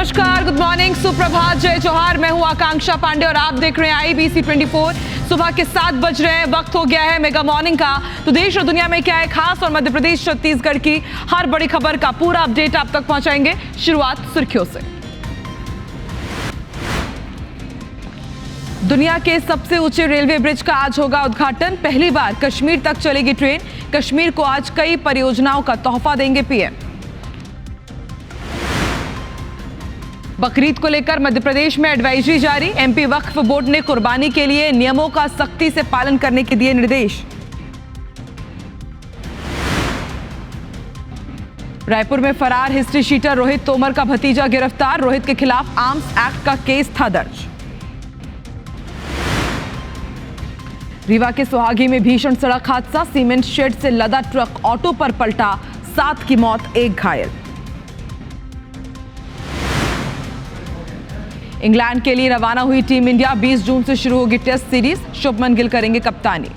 नमस्कार, good morning, सुप्रभात, जय जोहार। मैं हूं आकांक्षा पांडे और आप देख रहे हैं IBC 24। सुबह के 7 बज रहे हैं, वक्त हो गया है मेगा मॉर्निंग का। तो देश और दुनिया में क्या है खास और मध्य प्रदेश छत्तीसगढ़ की हर बड़ी खबर का पूरा अपडेट आप तक पहुंचाएंगे। शुरुआत सुर्खियों से। दुनिया के सबसे ऊंचे रेलवे ब्रिज का आज होगा उद्घाटन। पहली बार कश्मीर तक चलेगी ट्रेन। कश्मीर को आज कई परियोजनाओं का तोहफा देंगे PM। बकरीद को लेकर मध्य प्रदेश में एडवाइजरी जारी। MP वक्फ बोर्ड ने कुर्बानी के लिए नियमों का सख्ती से पालन करने के दिए निर्देश। रायपुर में फरार हिस्ट्री शीटर रोहित तोमर का भतीजा गिरफ्तार। रोहित के खिलाफ आर्म्स एक्ट का केस था दर्ज। रीवा के सुहागी में भीषण सड़क हादसा। सीमेंट शेड से लदा ट्रक ऑटो पर पलटा, 7 की मौत, 1 घायल। इंग्लैंड के लिए रवाना हुई टीम इंडिया। 20 जून से शुरू होगी टेस्ट सीरीज। शुभमन गिल करेंगे कप्तानी।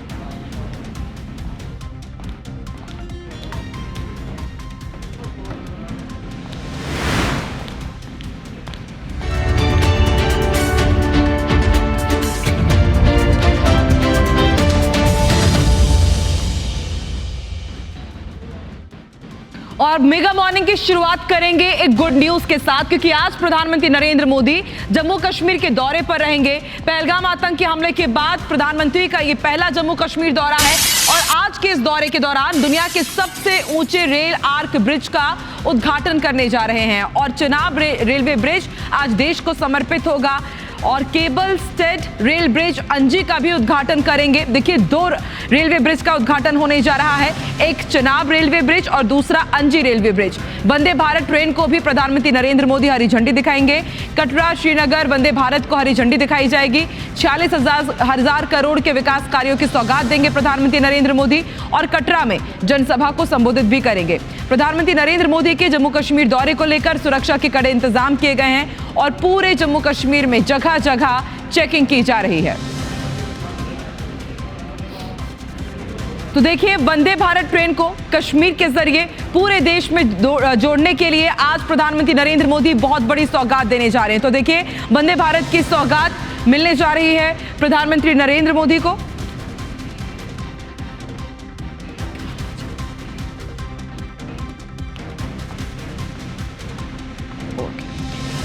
और मेगा मॉर्निंग की शुरुआत करेंगे एक गुड न्यूज के साथ, क्योंकि आज प्रधानमंत्री नरेंद्र मोदी जम्मू कश्मीर के दौरे पर रहेंगे। पहलगाम आतंकी हमले के बाद प्रधानमंत्री का ये पहला जम्मू कश्मीर दौरा है और आज के इस दौरे के दौरान दुनिया के सबसे ऊंचे रेल आर्क ब्रिज का उद्घाटन करने जा रहे हैं। और चेनाब रेलवे ब्रिज आज देश को समर्पित होगा और केबल स्टेड रेल ब्रिज अंजी का भी उद्घाटन करेंगे। देखिए, 2 रेलवे ब्रिज का उद्घाटन होने जा रहा है, एक चेनाब रेलवे ब्रिज और दूसरा अंजी railway bridge. Vande Bharat train को भी प्रधानमंत्री नरेंद्र मोदी हरी झंडी दिखाएंगे। कटरा श्रीनगर वंदे भारत को हरी झंडी दिखाई जाएगी। 46,000 करोड़ के विकास कार्यों की सौगात देंगे प्रधानमंत्री नरेंद्र मोदी और कटरा में जनसभा को संबोधित भी करेंगे। प्रधानमंत्री नरेंद्र मोदी के जम्मू कश्मीर दौरे को लेकर सुरक्षा के कड़े इंतजाम किए गए हैं और पूरे जम्मू कश्मीर में जगह जगह चेकिंग की जा रही है। तो देखिए, वंदे भारत ट्रेन को कश्मीर के जरिए पूरे देश में जोड़ने के लिए आज प्रधानमंत्री नरेंद्र मोदी बहुत बड़ी सौगात देने जा रहे हैं। तो देखिए, वंदे भारत की सौगात मिलने जा रही है प्रधानमंत्री नरेंद्र मोदी को।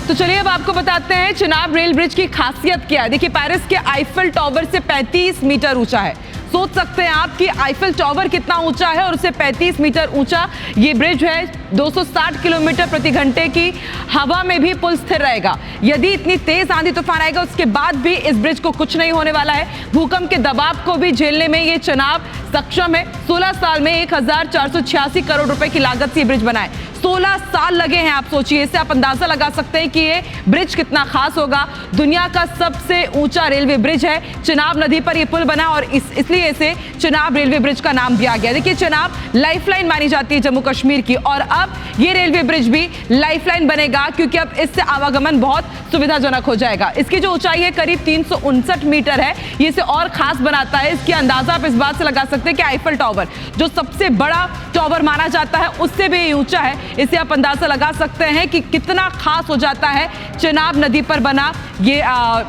तो चलिए अब आपको बताते हैं चेनाब रेल ब्रिज की खासियत क्या है। देखिए, पेरिस के आईफिल टावर से 35 मीटर ऊंचा है। सोच सकते हैं आप कि आईफिल टावर कितना ऊंचा है और उससे 35 मीटर ऊंचा ये ब्रिज है। 260 किलोमीटर प्रति घंटे की हवा में भी पुल स्थिर रहेगा। यदि इतनी तेज आंधी तूफान आएगा उसके बाद भी इस ब्रिज को कुछ नहीं होने वाला है। भूकंप के दबाव को भी झेलने में ये चेनाब सक्षम है। 16 साल में 1486 करोड़ रुपए की लागत से ब्रिज बना है। 16 साल लगे हैं। आप सोचिए, इससे आप अंदाजा लगा सकते हैं कि ये ब्रिज कितना खास होगा। दुनिया का सबसे ऊंचा रेलवे ब्रिज है। चेनाब नदी पर ये पुल बना और इसलिए इसे चेनाब रेलवे ब्रिज का नाम दिया गया। देखिए, चेनाब लाइफलाइन मानी जाती है जम्मू कश्मीर की और अब ये रेलवे ब्रिज भी लाइफलाइन बनेगा, क्योंकि अब इससे आवागमन बहुत सुविधाजनक हो जाएगा। इसकी जो ऊंचाई है करीब 359 मीटर है। ये इसे और खास बनाता है। इसकी अंदाजा आप इस बात से लगा सकते हैं कि आईफिल टावर जो सबसे बड़ा टावर माना जाता है उससे भी ऊंचा है। इससे आप अंदाजा लगा सकते हैं कि कितना खास हो जाता है चेनाब नदी पर बना ये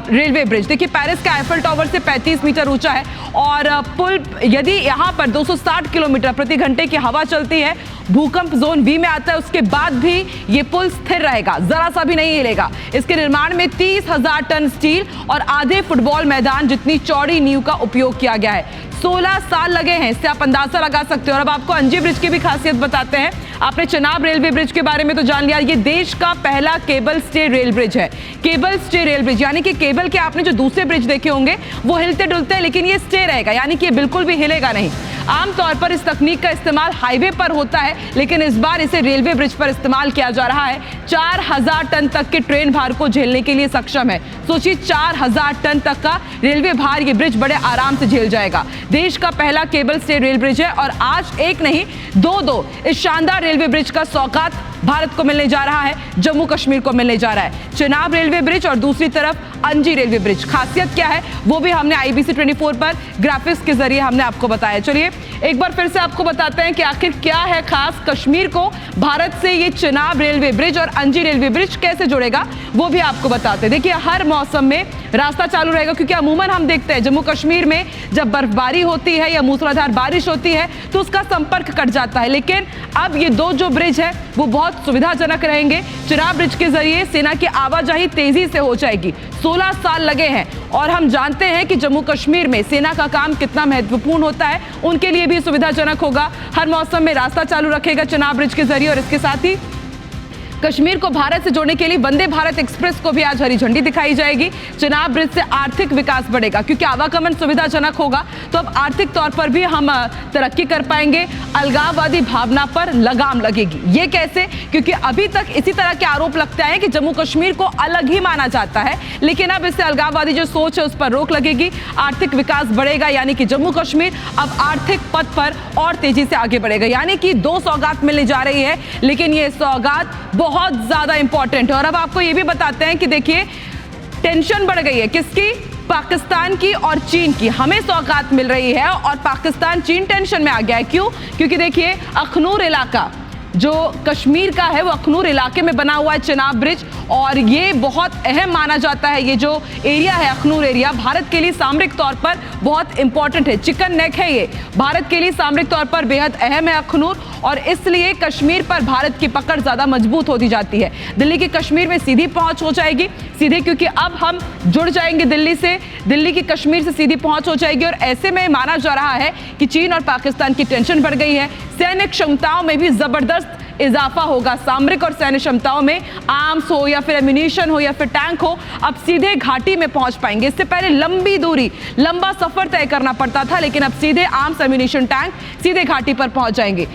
रेलवे ब्रिज। देखिए, पेरिस के आईफिल टावर से 35 मीटर ऊंचा है और पुल, यदि यहां पर 260 किलोमीटर प्रति घंटे की हवा चलती है, भूकंप जोन B में आता है, उसके बाद भी ये पुल स्थिर रहेगा, जरा सा भी नहीं हिलेगा। इसके निर्माण में 30,000 टन स्टील और आधे फुटबॉल मैदान जितनी चौड़ी नींव का उपयोग किया गया है। 16 साल लगे हैं। इससे आप अंदाजा लगा सकते हो। और अब आपको अंजी ब्रिज की भी खासियत बताते हैं। आपने चेनाब रेलवे ब्रिज के बारे में तो जान लिया। ये देश का पहला केबल स्टे रेल ब्रिज है। केबल स्टे रेल ब्रिज यानी कि केबल के आपने जो दूसरे ब्रिज देखे होंगे वो हिलते डुलते हैं, लेकिन ये स्टे रहेगा, यानी कि ये बिल्कुल भी हिलेगा नहीं। आमतौर पर इस तकनीक का इस्तेमाल हाईवे पर होता है, लेकिन इस बार इसे रेलवे ब्रिज पर इस्तेमाल किया जा रहा है। 4000 टन तक के ट्रेन भार को झेलने के लिए सक्षम है। सोचिए, 4000 टन तक का रेलवे भार ये ब्रिज बड़े आराम से झेल जाएगा। देश का पहला केबल स्टे रेल ब्रिज है और आज एक नहीं 2 इस शानदार रेलवे ब्रिज का सौगात भारत को मिलने जा रहा है, जम्मू कश्मीर को मिलने जा रहा है। चिनाब रेलवे ब्रिज और दूसरी तरफ अंजी रेलवे ब्रिज, खासियत क्या है वो भी हमने IBC 24 पर ग्राफिक्स के जरिए हमने आपको बताया। चलिए एक बार फिर से आपको बताते हैं कि आखिर क्या है खास, कश्मीर को भारत से ये चिनाब रेलवे ब्रिज और अंजी रेलवे ब्रिज कैसे जुड़ेगा वो भी आपको बताते हैं। देखिए हर मौसम में रास्ता चालू रहेगा, क्योंकि अमूमन हम देखते हैं जम्मू कश्मीर में जब बर्फबारी होती है या मूसलाधार बारिश होती है तो उसका संपर्क कट जाता है, लेकिन अब ये दो जो ब्रिज है वो बहुत सुविधाजनक रहेंगे। चिनाब ब्रिज के जरिए सेना की आवाजाही तेजी से हो जाएगी। 16 साल लगे हैं और हम जानते हैं कि जम्मू कश्मीर में सेना का काम कितना महत्वपूर्ण होता है, उनके लिए भी सुविधाजनक होगा। हर मौसम में रास्ता चालू रखेगा चिनाब ब्रिज के जरिए और इसके साथ ही कश्मीर को भारत से जोड़ने के लिए वंदे भारत एक्सप्रेस को भी आज हरी झंडी दिखाई जाएगी। चिनाब ब्रिज से आर्थिक विकास बढ़ेगा, क्योंकि आवागमन सुविधाजनक होगा तो अब आर्थिक तौर पर भी हम तरक्की कर पाएंगे। अलगाववादी भावना पर लगाम लगेगी। ये कैसे? क्योंकि अभी तक इसी तरह के आरोप लगते हैं कि जम्मू कश्मीर को अलग ही माना जाता है, लेकिन अब इससे अलगाववादी जो सोच है उस पर रोक लगेगी, आर्थिक विकास बढ़ेगा, यानी कि जम्मू कश्मीर अब आर्थिक पथ पर और तेजी से आगे बढ़ेगा। यानी कि 2 सौगात मिलने जा रही है, लेकिन ये सौगात बहुत ज्यादा इंपॉर्टेंट है। और अब आपको ये भी बताते हैं कि देखिए टेंशन बढ़ गई है, किसकी? पाकिस्तान की और चीन की। हमें सौगात मिल रही है और पाकिस्तान चीन टेंशन में आ गया है। क्यों? क्योंकि देखिए अखनूर इलाका जो कश्मीर का है वो अखनूर इलाके में बना हुआ है चिनाब ब्रिज, और ये बहुत अहम माना जाता है। ये जो एरिया है अखनूर एरिया भारत के लिए सामरिक तौर पर बहुत इंपॉर्टेंट है, चिकन नेक है ये, भारत के लिए सामरिक तौर पर बेहद अहम है अखनूर, और इसलिए कश्मीर पर भारत की पकड़ ज्यादा मजबूत होती जाती है। दिल्ली की कश्मीर में सीधी पहुंच हो जाएगी, सीधे, क्योंकि अब हम जुड़ जाएंगे दिल्ली से, दिल्ली की कश्मीर से सीधी पहुंच हो जाएगी। और ऐसे में माना जा रहा है कि चीन और पाकिस्तान की टेंशन बढ़ गई है। सैन्य क्षमताओं में भी जबरदस्त इजाफा होगा, सामरिक और सैन्य क्षमताओं में, आर्म्स हो या फिर एम्यूनिशन हो या फिर टैंक हो, अब सीधे घाटी में पहुंच पाएंगे। इससे पहले लंबी दूरी, लंबा सफर तय करना पड़ता था, लेकिन अब सीधे आर्म्स, एम्यूनिशन, टैंक सीधे घाटी पर पहुंच जाएंगे।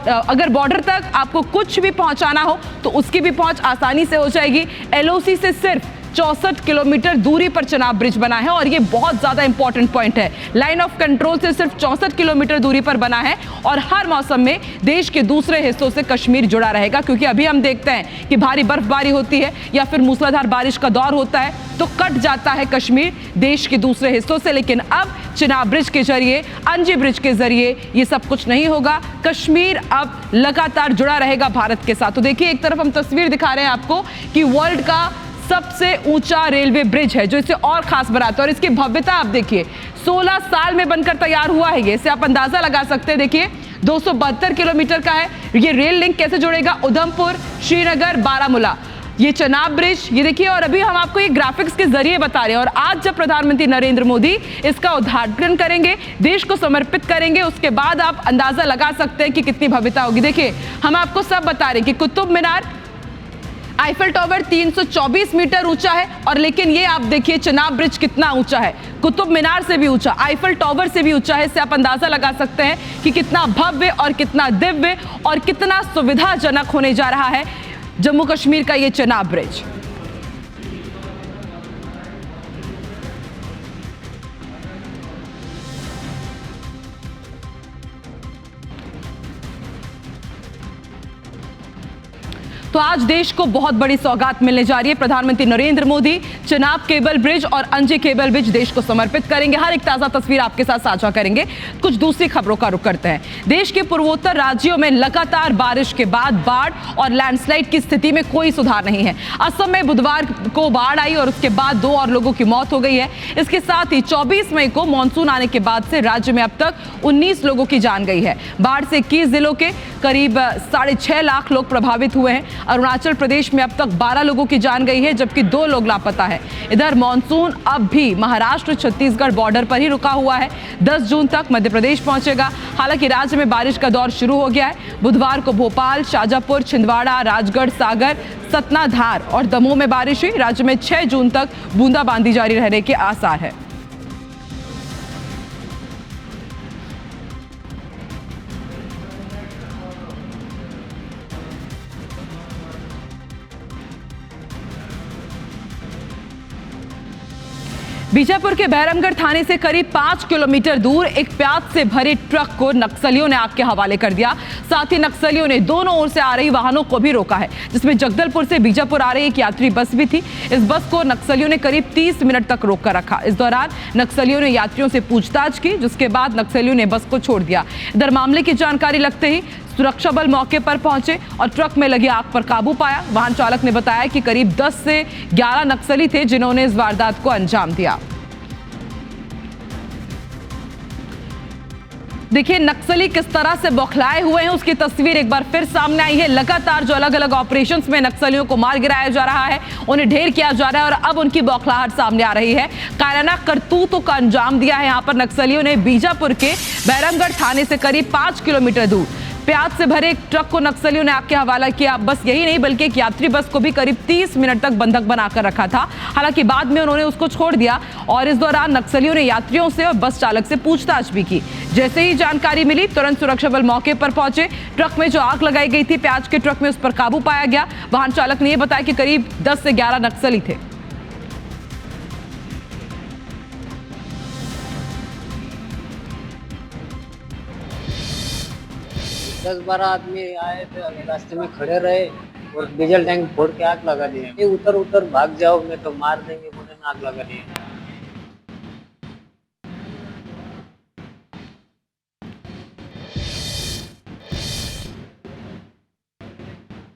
अगर बॉर्डर तक आपको कुछ भी पहुंचाना हो तो उसकी भी पहुंच आसानी से हो जाएगी। LOC से सिर्फ 64 किलोमीटर दूरी पर चिनाब ब्रिज बना है, और ये बहुत ज्यादा इंपॉर्टेंट पॉइंट है। लाइन ऑफ कंट्रोल से सिर्फ 64 किलोमीटर दूरी पर बना है, और हर मौसम में देश के दूसरे हिस्सों से कश्मीर जुड़ा रहेगा, क्योंकि अभी हम देखते हैं कि भारी बर्फबारी होती है या फिर मूसलाधार बारिश का दौर होता है तो कट जाता है कश्मीर देश के दूसरे हिस्सों से। लेकिन अब चिनाब ब्रिज के जरिए, अंजी ब्रिज के जरिए ये सब कुछ नहीं होगा। कश्मीर अब लगातार जुड़ा रहेगा भारत के साथ। तो देखिए एक तरफ हम तस्वीर दिखा रहे हैं आपको कि वर्ल्ड का सबसे ऊंचा रेलवे ब्रिज है, जो इसे और खास बनाता है, और इसकी भव्यता आप देखिए 16 साल में बनकर तैयार हुआ है ये, इससे आप अंदाजा लगा सकते हैं। देखिए 272 किलोमीटर का है ये। रेल लिंक कैसे जोड़ेगा? उधमपुर, श्रीनगर, बारामूला, ये चिनाब ब्रिज, ये देखिए। और अभी हम आपको ये ग्राफिक्स के जरिए बता रहे हैं, और आज जब प्रधानमंत्री नरेंद्र मोदी इसका उद्घाटन करेंगे, देश को समर्पित करेंगे, उसके बाद आप अंदाजा लगा सकते हैं कि कितनी भव्यता होगी। देखिए हम आपको सब बता रहे हैं कि Qutub Minar, Eiffel tower 324 metre ऊंचा है, और लेकिन ये आप देखिए चिनाब ब्रिज कितना ऊंचा है, कुतुब मीनार से भी ऊंचा, आईफल टावर से भी ऊंचा है। इससे आप अंदाजा लगा सकते हैं कि कितना भव्य और कितना दिव्य और कितना सुविधाजनक होने जा रहा है जम्मू कश्मीर का ये चिनाब ब्रिज। तो आज देश को बहुत बड़ी सौगात मिलने जा रही है। प्रधानमंत्री नरेंद्र मोदी चिनाब केबल ब्रिज और अंजी केबल ब्रिज देश को समर्पित करेंगे। हर एक ताजा तस्वीर आपके साथ साझा करेंगे। कुछ दूसरी खबरों का रुख करते हैं। देश के पूर्वोत्तर राज्यों में लगातार बारिश के बाद बाढ़ और लैंडस्लाइड की स्थिति में कोई सुधार नहीं है। असम में बुधवार को बाढ़ आई और उसके बाद 2 और लोगों की मौत हो गई है। इसके साथ ही 24 मई को मानसून आने के बाद से राज्य में अब तक 19 लोगों की जान गई है। बाढ़ से 21 जिलों के करीब 6.5 लाख लोग प्रभावित हुए हैं। अरुणाचल प्रदेश में अब तक 12 लोगों की जान गई है, जबकि 2 लोग लापता है। इधर मानसून अब भी महाराष्ट्र छत्तीसगढ़ बॉर्डर पर ही रुका हुआ है। 10 जून तक मध्य प्रदेश पहुंचेगा। हालांकि राज्य में बारिश का दौर शुरू हो गया है। बुधवार को भोपाल, शाजापुर, छिंदवाड़ा, राजगढ़, सागर, सतना, धार और दमोह में बारिश हुई। राज्य में 6 जून तक बूंदाबांदी जारी रहने के आसार है। बीजापुर के बैरमगढ़ थाने से करीब 5 किलोमीटर दूर एक प्याज से भरे ट्रक को नक्सलियों ने आग के हवाले कर दिया। साथ ही नक्सलियों ने दोनों ओर से आ रही वाहनों को भी रोका है, जिसमें जगदलपुर से बीजापुर आ रही एक यात्री बस भी थी। इस बस को नक्सलियों ने करीब 30 मिनट तक रोक कर रखा। इस दौरान नक्सलियों ने यात्रियों से पूछताछ की, जिसके बाद नक्सलियों ने बस को छोड़ दिया। इधर मामले की जानकारी लगते ही सुरक्षा बल मौके पर पहुंचे और ट्रक में लगी आग पर काबू पाया। वाहन चालक ने बताया कि करीब 10 से 11 नक्सली थे जिन्होंने इस वारदात को अंजाम दिया। देखिए नक्सली किस तरह से बौखलाए हुए हैं, उसकी तस्वीर एक बार फिर सामने आई है। लगातार जो अलग अलग ऑपरेशंस में नक्सलियों को मार गिराया जा रहा है, उन्हें ढेर किया जा रहा है और अब उनकी बौखलाहट सामने आ रही है। कायराना करतूतों का अंजाम दिया है। यहां पर नक्सलियों ने बीजापुर के बैरमगढ़ थाने से करीब 5 किलोमीटर दूर प्याज से भरे एक ट्रक को नक्सलियों ने आग के हवाला किया। बस यही नहीं बल्कि एक यात्री बस को भी करीब 30 मिनट तक बंधक बनाकर रखा था। हालांकि बाद में उन्होंने उसको छोड़ दिया और इस दौरान नक्सलियों ने यात्रियों से और बस चालक से पूछताछ भी की। जैसे ही जानकारी मिली तुरंत सुरक्षा बल मौके पर पहुंचे। ट्रक में जो आग लगाई गई थी प्याज के ट्रक में, उस पर काबू पाया गया। वाहन चालक ने यह बताया कि करीब 10 से 11 नक्सली थे। 10-12 आदमी आए थे, रास्ते में खड़े रहे और डीजल टैंक फोड़ के आग लगा दिए। ये उतर उतर भाग जाओ, मैं तो मार देंगे, उन्होंने आग लगा दी।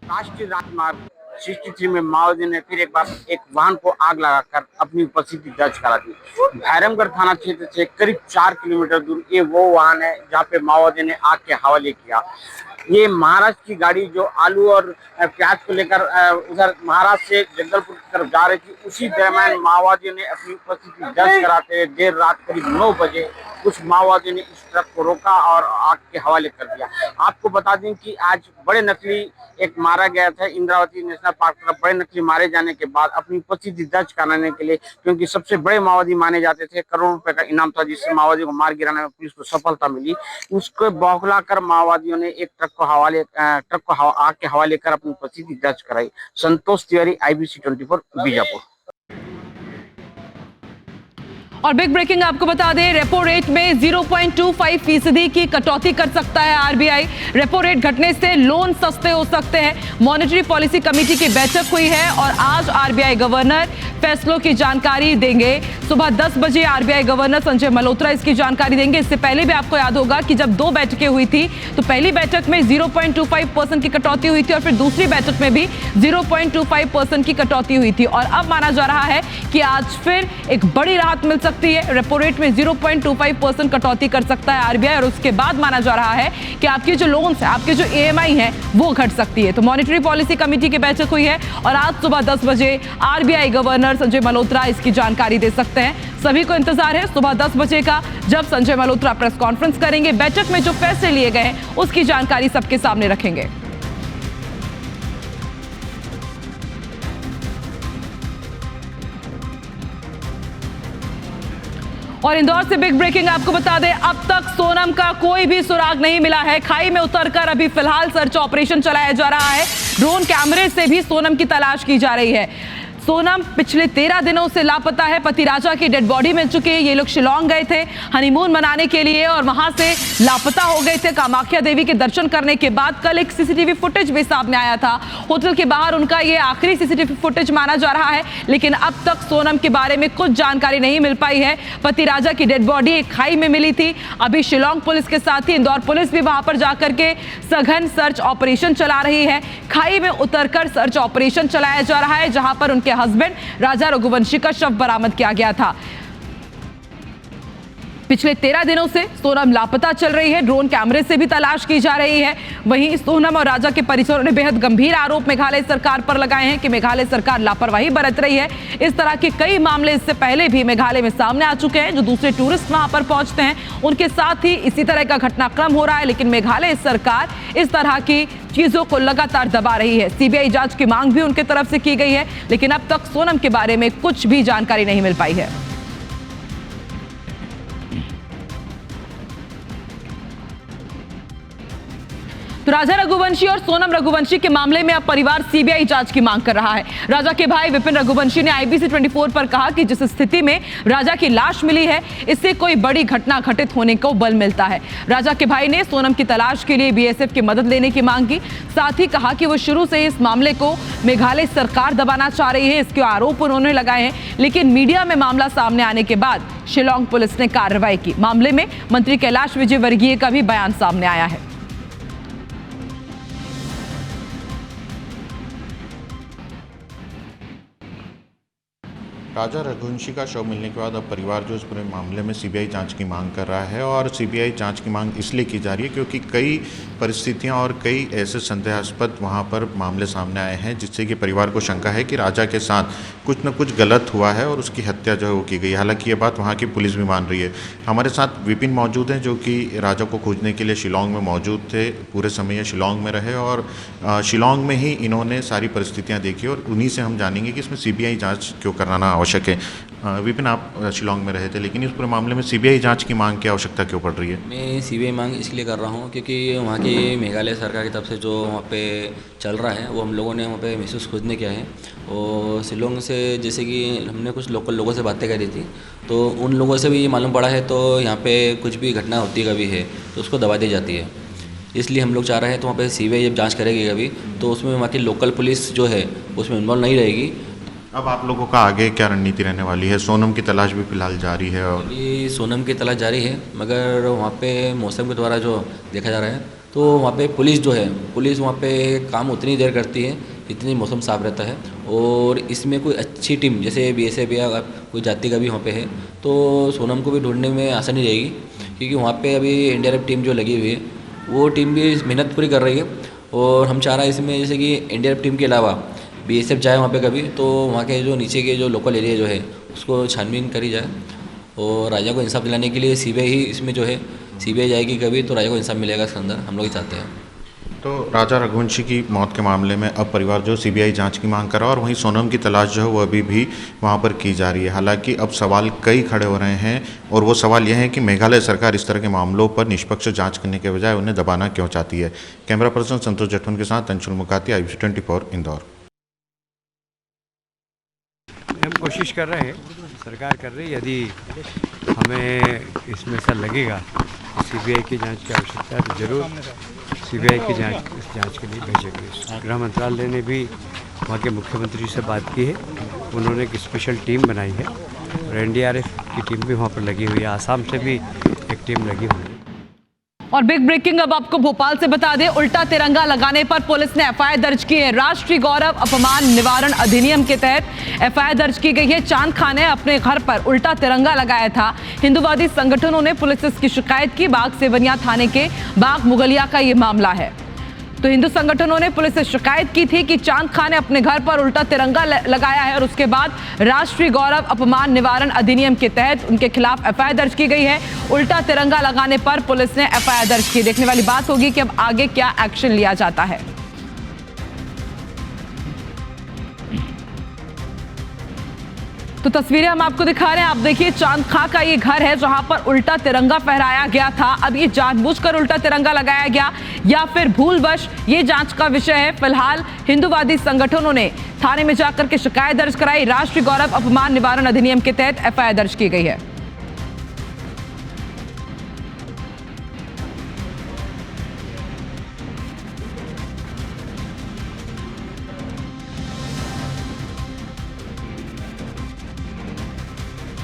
राष्ट्रीय राजमार्ग 63 में माओवादी ने फिर एक बार एक वाहन को आग लगाकर अपनी उपस्थिति दर्ज करा दी। भैरमगढ़ थाना क्षेत्र से करीब 4 किलोमीटर दूर ये वो वाहन है जहां पे माओवादी ने आग के हवाले किया। ये महाराष्ट्र की गाड़ी जो आलू और प्याज को लेकर उधर महाराष्ट्र से जगदलपुर की तरफ जा रही थी, उसी दरम्यान माओवादियों ने अपनी उपस्थिति दर्ज कराते हुए देर रात करीब 9 बजे कुछ माओवादियों ने इस ट्रक को रोका और आग के हवाले कर दिया। आपको बता दें कि आज बड़े नकली एक मारा गया था इंद्रावती नेशनल पार्क तरफ। बड़े नकली मारे जाने के बाद अपनी उपस्थिति दर्ज कराने के लिए, क्योंकि सबसे बड़े माओवादी माने जाते थे, करोड़ों रुपए का इनाम था जिससे माओवादी को मार गिराने में पुलिस को सफलता मिली। उसको बौखला कर माओवादियों ने एक ट्रक को आग के हवाले कर अपनी उपस्थिति दर्ज कराई। संतोष तिवारी, IBC 24 बीजापुर। और बिग ब्रेकिंग आपको बता दें, रेपो रेट में 0.25% की कटौती कर सकता है RBI। रेपो रेट घटने से लोन सस्ते हो सकते हैं। मॉनेटरी पॉलिसी कमेटी की बैठक हुई है और आज RBI गवर्नर फैसलों की जानकारी देंगे। सुबह 10 बजे RBI गवर्नर संजय मल्होत्रा इसकी जानकारी देंगे। इससे पहले भी आपको याद होगा कि जब 2 बैठकें हुई थी तो पहली बैठक में 0.25% की कटौती हुई थी और फिर दूसरी बैठक में भी 0.25% की कटौती हुई थी। और अब माना जा रहा है कि आज फिर एक बड़ी राहत मिल सकती है। रेपो रेट में 0.25% कटौती कर सकता है RBI और उसके बाद माना जा रहा है कि आपके जो लोन्स हैं, आपके जो EMI हैं, वो घट सकती है। तो मॉनेटरी पॉलिसी कमेटी की बैठक हुई है और आज सुबह 10 बजे RBI गवर्नर संजय मल्होत्रा इसकी जानकारी दे सकते हैं। सभी को इंतजार है सुबह 10 बजे का, जब संजय मल्होत्रा प्रेस कॉन्फ्रेंस करेंगे। बैठक में जो फैसले लिए गए हैं उसकी जानकारी सबके सामने रखेंगे। और इंदौर से बिग ब्रेकिंग आपको बता दें, अब तक सोनम का कोई भी सुराग नहीं मिला है। खाई में उतरकर अभी फिलहाल सर्च ऑपरेशन चलाया जा रहा है। ड्रोन कैमरे से भी सोनम की तलाश की जा रही है। सोनम पिछले 13 दिनों से लापता है। पति राजा की डेड बॉडी मिल चुकी है। ये लोग शिलोंग गए थे हनीमून मनाने के लिए और वहां से लापता हो गए थे। कामाख्या देवी के दर्शन करने के बाद कल एक CCTV फुटेज भी सामने आया था। होटल के बाहर उनका ये आखिरी CCTV फुटेज माना जा रहा है, लेकिन अब तक सोनम के बारे में कुछ जानकारी नहीं मिल पाई है। पति राजा की डेड बॉडी एक खाई में मिली थी। अभी शिलोंग पुलिस के साथ ही इंदौर पुलिस भी वहां पर जाकर के सघन सर्च ऑपरेशन चला रही है। खाई में उतरकर सर्च ऑपरेशन चलाया जा रहा है, जहां पर उनके हस्बैंड राजा रघुवंशी का शव बरामद किया गया था। पिछले 13 दिनों से सोनम लापता चल रही है। ड्रोन कैमरे से भी तलाश की जा रही है। वहीं सोनम और राजा के परिजनों ने बेहद गंभीर आरोप मेघालय सरकार पर लगाए हैं कि मेघालय सरकार लापरवाही बरत रही है। इस तरह के कई मामले इससे पहले भी मेघालय में सामने आ चुके हैं। जो दूसरे टूरिस्ट वहां पर पहुंचते हैं उनके साथ ही इसी तरह का घटनाक्रम हो रहा है, लेकिन मेघालय सरकार इस तरह की चीजों को लगातार दबा रही है। CBI जांच की मांग भी उनके तरफ से की गई है, लेकिन अब तक सोनम के बारे में कुछ भी जानकारी नहीं मिल पाई है। तो राजा रघुवंशी और सोनम रघुवंशी के मामले में अब परिवार सीबीआई जांच की मांग कर रहा है। राजा के भाई विपिन रघुवंशी ने IBC 24 पर कहा कि जिस स्थिति में राजा की लाश मिली है, इससे कोई बड़ी घटना घटित होने को बल मिलता है। राजा के भाई ने सोनम की तलाश के लिए BSF की मदद लेने की मांग की। साथ ही कहा कि वो शुरू से इस मामले को मेघालय सरकार दबाना चाह रही है, इसके आरोप उन्होंने लगाए हैं। लेकिन मीडिया में मामला सामने आने के बाद शिलांग पुलिस ने कार्रवाई की। मामले में मंत्री कैलाश विजयवर्गीय का भी बयान सामने आया है। राजा रघुवंशी का शव मिलने के बाद अब परिवार जो इस पूरे मामले में सीबीआई जांच की मांग कर रहा है, और सीबीआई जांच की मांग इसलिए की जा रही है क्योंकि कई परिस्थितियां और कई ऐसे संदेहास्पद वहां पर मामले सामने आए हैं जिससे कि परिवार को शंका है कि राजा के साथ कुछ न कुछ गलत हुआ है और उसकी हत्या जो है वो की गई। हालांकि ये बात वहाँ की पुलिस भी मान रही है। हमारे साथ विपिन मौजूद हैं जो कि राजा को खोजने के लिए शिलांग में मौजूद थे, पूरे समय शिलांग में रहे और शिलांग में ही इन्होंने सारी परिस्थितियाँ देखी और उन्हीं से हम जानेंगे कि इसमें सीबीआई जाँच क्यों कराना आवश्यक है। विपिन, आप शिलांग में रहे थे, लेकिन इस पूरे मामले में सीबीआई जांच की मांग की आवश्यकता क्यों पड़ रही है? मैं सीबीआई मांग इसलिए कर रहा हूं क्योंकि वहाँ की मेघालय सरकार की तरफ से जो वहाँ पे चल रहा है वो हम लोगों ने वहाँ पे महसूस खुद ने किया है। और शिलांग से जैसे कि हमने कुछ लोकल लोगों से बातें करी थी, तो उन लोगों से भी ये मालूम पड़ा है तो यहाँ पर कुछ भी घटना होती कभी है तो उसको दबा दी जाती है। इसलिए हम लोग चाह रहे हैं तो वहाँ पे सीबीआई जब जांच करेगी कभी तो उसमें वहाँ की लोकल पुलिस जो है उसमें इन्वॉल्व नहीं रहेगी। अब आप लोगों का आगे क्या रणनीति रहने वाली है? सोनम की तलाश भी फिलहाल जारी है और ये सोनम की तलाश जारी है, मगर वहाँ पे मौसम के द्वारा जो देखा जा रहा है तो वहाँ पे पुलिस जो है पुलिस वहाँ पे काम उतनी देर करती है जितनी मौसम साफ रहता है। और इसमें कोई अच्छी टीम जैसे BSF या कोई जाति का भी वहाँ पे है तो सोनम को भी ढूंढने में आसानी रहेगी, क्योंकि वहाँ पे अभी NDRF टीम जो लगी हुई है वो टीम भी मेहनत पूरी कर रही है। और हम चाह रहे हैं इसमें जैसे कि NDRF टीम के अलावा BSF जाए वहाँ पे कभी तो वहाँ के जो नीचे के जो लोकल एरिया जो है उसको छानबीन करी जाए और राजा को इंसाफ दिलाने के लिए सीबीआई ही इसमें जो है सीबीआई जाएगी कभी तो राजा को इंसाफ मिलेगा इसके अंदर, हम लोग ही चाहते हैं। तो राजा रघुवंशी की मौत के मामले में अब परिवार जो सीबीआई जांच की मांग कर रहा है और वहीं सोनम की तलाश जो है वो अभी भी वहां पर की जा रही है। हालांकि अब सवाल कई खड़े हो रहे हैं और वो सवाल यह है कि मेघालय सरकार इस तरह के मामलों पर निष्पक्ष जांच करने के बजाय उन्हें दबाना क्यों चाहती है। कैमरा पर्सन संतोष जटवन के साथ अंशुल मुकाती, IBC 24 इंदौर। हम कोशिश कर रहे हैं, सरकार कर रही है, यदि हमें इसमें ऐसा लगेगा सीबीआई की जांच की आवश्यकता है तो जरूर सीबीआई की इस जांच के लिए भेजेंगे। गृह मंत्रालय ने भी वहाँ के मुख्यमंत्री से बात की है, उन्होंने एक स्पेशल टीम बनाई है और NDRF की टीम भी वहाँ पर लगी हुई है, आसाम से भी एक टीम लगी हुई है। और बिग ब्रेकिंग अब आपको भोपाल से बता दें, उल्टा तिरंगा लगाने पर पुलिस ने FIR दर्ज की है। राष्ट्रीय गौरव अपमान निवारण अधिनियम के तहत FIR दर्ज की गई है। चांद खान ने अपने घर पर उल्टा तिरंगा लगाया था। हिंदूवादी संगठनों ने पुलिस से इसकी शिकायत की। बाग सेवनिया थाने के बाग मुगलिया का ये मामला है। तो हिंदू संगठनों ने पुलिस से शिकायत की थी कि चांद खान ने अपने घर पर उल्टा तिरंगा लगाया है और उसके बाद राष्ट्रीय गौरव अपमान निवारण अधिनियम के तहत उनके खिलाफ FIR दर्ज की गई है। उल्टा तिरंगा लगाने पर पुलिस ने FIR दर्ज की। देखने वाली बात होगी कि अब आगे क्या एक्शन लिया जाता है। तो तस्वीरें हम आपको दिखा रहे हैं। आप देखिए, चांद खां का ये घर है जहां पर उल्टा तिरंगा फहराया गया था। अब ये जानबूझकर उल्टा तिरंगा लगाया गया या फिर भूलवश, ये जांच का विषय है। फिलहाल हिंदूवादी संगठनों ने थाने में जाकर के शिकायत दर्ज कराई। राष्ट्रीय गौरव अपमान निवारण अधिनियम के तहत FIR दर्ज की गई है।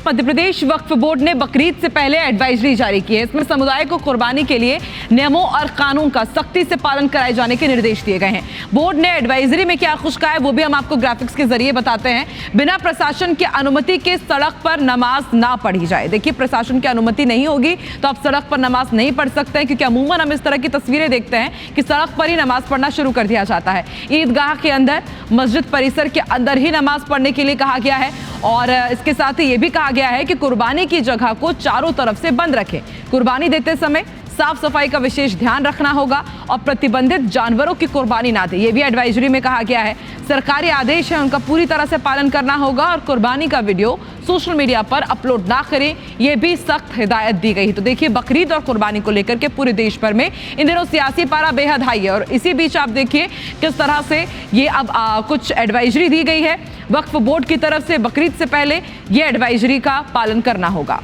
मध्य प्रदेश वक्फ बोर्ड ने बकरीद से पहले एडवाइजरी जारी की है। इसमें समुदाय को कुर्बानी के लिए नियमों और कानून का सख्ती से पालन कराए जाने के निर्देश दिए गए हैं। बोर्ड ने एडवाइजरी में क्या कुछ कहा है वो भी हम आपको ग्राफिक्स के जरिए बताते हैं। बिना प्रशासन की अनुमति के सड़क पर नमाज ना पढ़ी जाए। देखिए, प्रशासन की अनुमति नहीं होगी तो आप सड़क पर नमाज नहीं पढ़ सकते हैं, क्योंकि अमूमन हम इस तरह की तस्वीरें देखते हैं कि सड़क पर ही नमाज पढ़ना शुरू कर दिया जाता है। ईदगाह के अंदर, मस्जिद परिसर के अंदर ही नमाज पढ़ने के लिए कहा गया है और इसके साथ ही ये भी कहा गया है कि कुर्बानी की जगह को चारों तरफ से बंद रखें। कुर्बानी देते समय साफ सफाई का विशेष ध्यान रखना होगा और प्रतिबंधित जानवरों की कुर्बानी ना दे, ये भी एडवाइजरी में कहा गया है। सरकारी आदेश है, उनका पूरी तरह से पालन करना होगा और कुर्बानी का वीडियो सोशल मीडिया पर अपलोड ना करें, यह भी सख्त हिदायत दी गई। तो देखिए, बकरीद और कुर्बानी को लेकर के पूरे देश भर में इन दिनों सियासी पारा बेहद हाई है और इसी बीच आप देखिए किस तरह से ये अब कुछ एडवाइजरी दी गई है वक्फ बोर्ड की तरफ से। बकरीद से पहले ये एडवाइजरी का पालन करना होगा।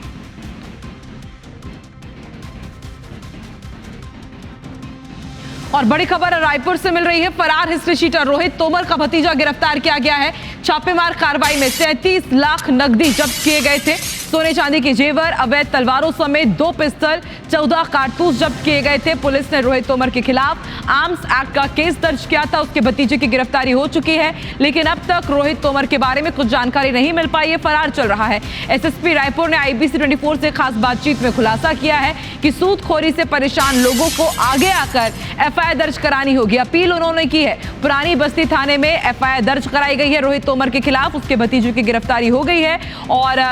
और बड़ी खबर रायपुर से मिल रही है। फरार हिस्ट्री शीटर रोहित तोमर का भतीजा गिरफ्तार किया गया है। छापेमार कार्रवाई में 37 लाख नकदी जब्त किए गए थे। सोने चांदी के जेवर, अवैध तलवारों समेत 2 पिस्टल, 14 कारतूस जब्त किए गए थे। पुलिस ने रोहित तोमर के खिलाफ आर्म्स एक्ट का केस दर्ज किया था। उसके भतीजे की गिरफ्तारी हो चुकी है, लेकिन अब तक रोहित तोमर के बारे में कुछ जानकारी नहीं मिल पाई है। फरार चल रहा है। एसएसपी रायपुर ने IBC 24 से खास बातचीत में खुलासा किया है कि सूदखोरी से परेशान लोगों को आगे आकर FIR दर्ज करानी होगी। अपील उन्होंने की है। पुरानी बस्ती थाने में FIR दर्ज कराई गई है रोहित तोमर के खिलाफ। उसके भतीजे की गिरफ्तारी हो गई है और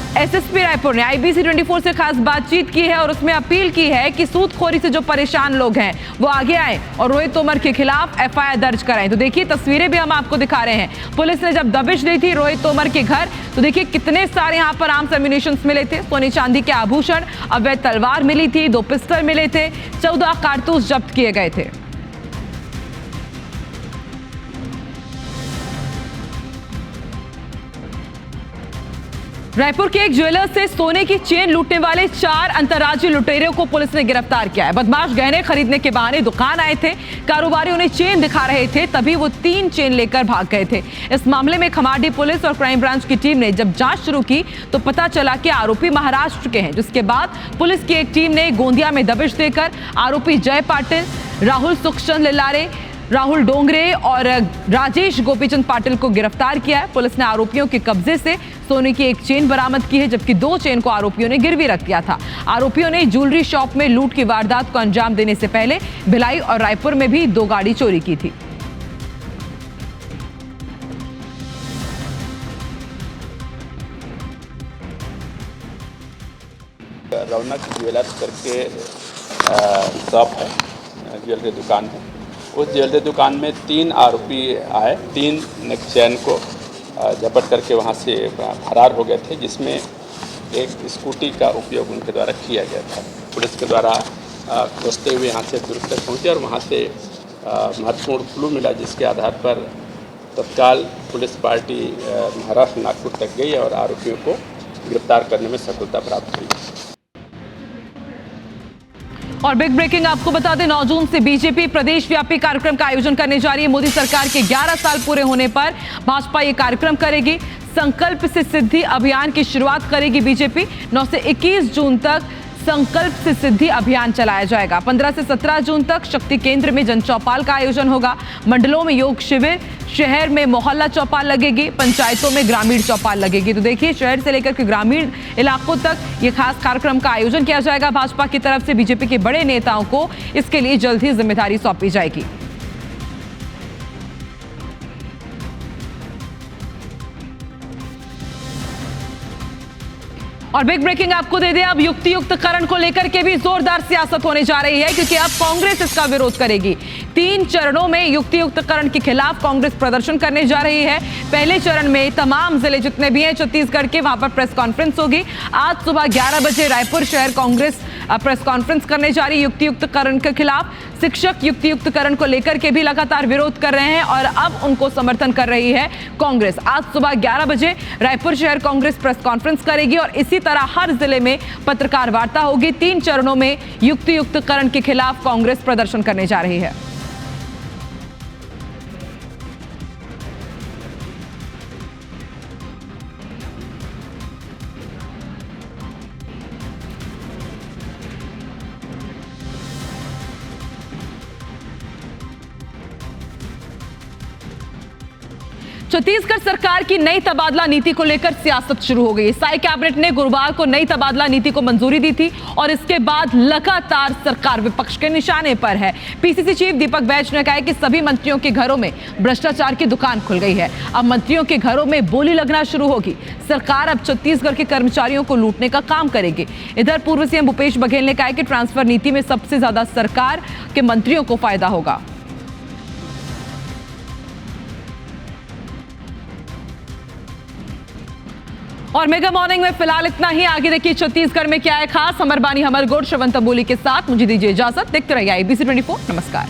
एसएसपी रायपुर ने IBC 24 से खास बातचीत की है और उसमें अपील की है कि सूदखोरी से जो परेशान लोग हैं वो आगे आए और रोहित तोमर के खिलाफ FIR दर्ज कराएं। तो देखिए, तस्वीरें भी हम आपको दिखा रहे हैं। पुलिस ने जब दबिश दी थी रोहित तोमर के घर, तो देखिए कितने सारे यहाँ पर आर्म्स एम्युनिशन मिले थे। सोने चांदी के आभूषण, अवैध तलवार मिली थी, 2 पिस्टल मिले थे, 14 कारतूस जब्त किए गए थे। रायपुर के एक ज्वेलर से सोने की चेन लूटने वाले 4 अंतर्राज्यीय लुटेरों को पुलिस ने गिरफ्तार किया है। बदमाश गहने खरीदने के बहाने दुकान आए थे। कारोबारी उन्हें चेन दिखा रहे थे, तभी वो 3 चेन लेकर भाग गए थे। इस मामले में खमाडी पुलिस और क्राइम ब्रांच की टीम ने जब जांच शुरू की तो पता चला कि आरोपी महाराष्ट्र के हैं, जिसके बाद पुलिस की एक टीम ने गोंदिया में दबिश देकर आरोपी जय पाटिल, राहुल सुखचंद लिलारे, राहुल डोंगरे और राजेश गोपीचंद पाटिल को गिरफ्तार किया है। पुलिस ने आरोपियों के कब्जे से सोने की एक चेन बरामद की है, जबकि 2 चेन को आरोपियों ने गिरवी रख दिया था। आरोपियों ने ज्वेलरी शॉप में लूट की वारदात को अंजाम देने से पहले भिलाई और रायपुर में भी 2 गाड़ी चोरी की थी। रौनक ज्वेलर्स करके शॉप है, ज्वेलरी दुकान है। उस ज्वेलरी दुकान में 3 आरोपी आए, 3 नेक चैन को झपट करके वहां से फरार हो गए थे, जिसमें एक स्कूटी का उपयोग उनके द्वारा किया गया था। पुलिस के द्वारा खोजते हुए यहाँ से दुर्ग तक पहुँचे और वहाँ से महत्वपूर्ण क्लू मिला, जिसके आधार पर तत्काल पुलिस पार्टी महाराष्ट्र नागपुर तक गई और आरोपियों को गिरफ्तार करने में सफलता प्राप्त हुई। और बिग ब्रेकिंग आपको बता दें, 9 जून से बीजेपी प्रदेश व्यापी कार्यक्रम का आयोजन करने जा रही है। मोदी सरकार के 11 साल पूरे होने पर भाजपा ये कार्यक्रम करेगी। संकल्प से सिद्धि अभियान की शुरुआत करेगी बीजेपी। 9 से 21 जून तक संकल्प से सिद्धि अभियान चलाया जाएगा। 15 से 17 जून तक शक्ति केंद्र में जन चौपाल का आयोजन होगा। मंडलों में योग शिविर, शहर में मोहल्ला चौपाल लगेगी, पंचायतों में ग्रामीण चौपाल लगेगी। तो देखिए, शहर से लेकर के ग्रामीण इलाकों तक ये खास कार्यक्रम का आयोजन किया जाएगा। भाजपा की तरफ से बीजेपी के बड़े नेताओं को इसके लिए जल्द ही जिम्मेदारी सौंपी जाएगी। और बिग ब्रेकिंग आपको दे दें, अब युक्तियुक्तकरण को लेकर के भी जोरदार सियासत होने जा रही है, क्योंकि अब कांग्रेस इसका विरोध करेगी। 3 चरणों में युक्तियुक्तकरण के खिलाफ कांग्रेस प्रदर्शन करने जा रही है। पहले चरण में तमाम जिले जितने भी हैं छत्तीसगढ़ के, वहां पर प्रेस कॉन्फ्रेंस होगी। आज सुबह 11 बजे रायपुर शहर कांग्रेस प्रेस कॉन्फ्रेंस करने जा रही युक्तियुक्तकरण के खिलाफ। शिक्षक युक्तियुक्तकरण को लेकर के भी लगातार विरोध कर रहे हैं और अब उनको समर्थन कर रही है कांग्रेस। आज सुबह 11 बजे रायपुर शहर कांग्रेस प्रेस कॉन्फ्रेंस करेगी और इसी तरह हर जिले में पत्रकार वार्ता होगी। 3 चरणों में युक्तियुक्तकरण के खिलाफ कांग्रेस प्रदर्शन करने जा रही है। छत्तीसगढ़ सरकार की नई तबादला नीति को लेकर सियासत शुरू हो गई। साई कैबिनेट ने गुरुवार को नई तबादला नीति को मंजूरी दी थी और इसके बाद लगातार सरकार विपक्ष के निशाने पर है। पीसीसी चीफ दीपक बैज ने कहा है कि सभी मंत्रियों के घरों में भ्रष्टाचार की दुकान खुल गई है। अब मंत्रियों के घरों में बोली लगना शुरू होगी। सरकार अब छत्तीसगढ़ के कर्मचारियों को लूटने का काम करेगी। इधर पूर्व सीएम भूपेश बघेल ने कहा है कि ट्रांसफर नीति में सबसे ज्यादा सरकार के मंत्रियों को फायदा होगा। और मेगा मॉर्निंग में फिलहाल इतना ही। आगे देखिए छत्तीसगढ़ में क्या है खास। अमर बानी हमर गोड श्रवण तंबोली के साथ मुझे दीजिए इजाजत। देखते रहिए ABC 24। नमस्कार।